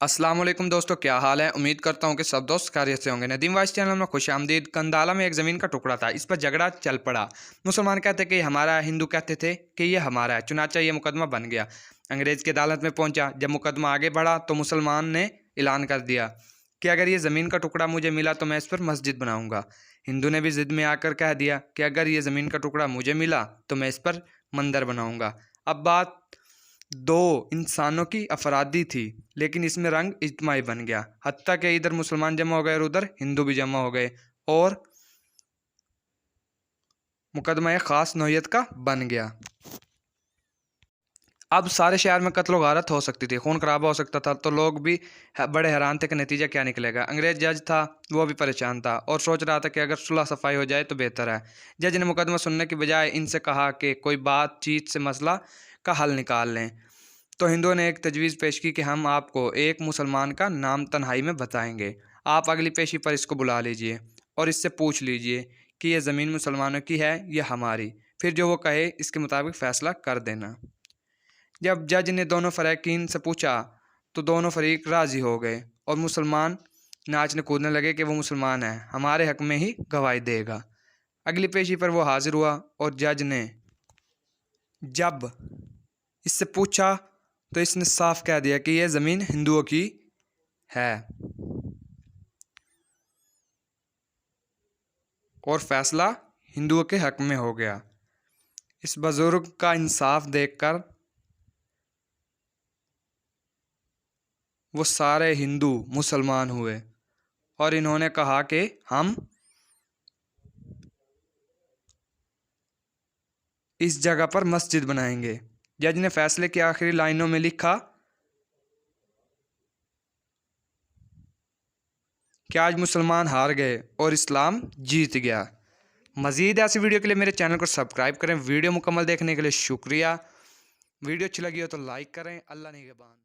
अस्सलाम वालेकुम दोस्तों, क्या हाल है। उम्मीद करता हूँ कि सब दोस्त खैरियत से होंगे। नदीम वाइस चैनल में खुश आमदीद। कंदाला में एक ज़मीन का टुकड़ा था, इस पर झगड़ा चल पड़ा। मुसलमान कहते कि ये हमारा है, हिंदू कहते थे कि ये हमारा है। चुनाचा ये मुकदमा बन गया। अंग्रेज़ की अदालत में पहुंचा। जब मुकदमा आगे बढ़ा तो मुसलमान ने ऐलान कर दिया कि अगर ये ज़मीन का टुकड़ा मुझे मिला तो मैं इस पर मस्जिद बनाऊंगा। हिंदू ने भी ज़िद में आकर कह दिया कि अगर ये ज़मीन का टुकड़ा मुझे मिला तो मैं इस पर मंदिर बनाऊंगा। अब बात दो इंसानों की अफरादी थी, लेकिन इसमें रंग इज्तिमाई बन गया। हत्ता कि इधर मुसलमान जमा हो गए और उधर हिंदू भी जमा हो गए, और मुकदमा एक ख़ास नौयत का बन गया। अब सारे शहर में कत्लो गारत हो सकती थी, खून खराबा हो सकता था। तो लोग भी बड़े हैरान थे कि नतीजा क्या निकलेगा। अंग्रेज जज था, वो भी परेशान था और सोच रहा था कि अगर सुलह सफाई हो जाए तो बेहतर है। जज ने मुकदमा सुनने की बजाय इनसे कहा कि कोई बातचीत से मसला का हल निकाल लें। तो हिंदुओं ने एक तजवीज़ पेश की कि हम आपको एक मुसलमान का नाम तन्हाई में बताएंगे। आप अगली पेशी पर इसको बुला लीजिए और इससे पूछ लीजिए कि यह ज़मीन मुसलमानों की है या हमारी। फिर जो वो कहे इसके मुताबिक फ़ैसला कर देना। जब जज ने दोनों फ़रीकीन से पूछा तो दोनों फरीक राज़ी हो गए और मुसलमान नाचने कूदने लगे कि वो मुसलमान है, हमारे हक़ में ही गवाही देगा। अगली पेशी पर वो हाजिर हुआ और जज ने जब इससे पूछा तो इसने साफ कह दिया कि यह ज़मीन हिंदुओं की है और फैसला हिंदुओं के हक में हो गया। इस बुजुर्ग का इंसाफ देखकर वो सारे हिंदू मुसलमान हुए और इन्होंने कहा कि हम इस जगह पर मस्जिद बनाएंगे। जज ने फैसले की आखिरी लाइनों में लिखा कि आज मुसलमान हार गए और इस्लाम जीत गया। मज़ीद ऐसी वीडियो के लिए मेरे चैनल को सब्सक्राइब करें। वीडियो मुकम्मल देखने के लिए शुक्रिया। वीडियो अच्छी लगी हो तो लाइक करें। अल्लाह निगहबान।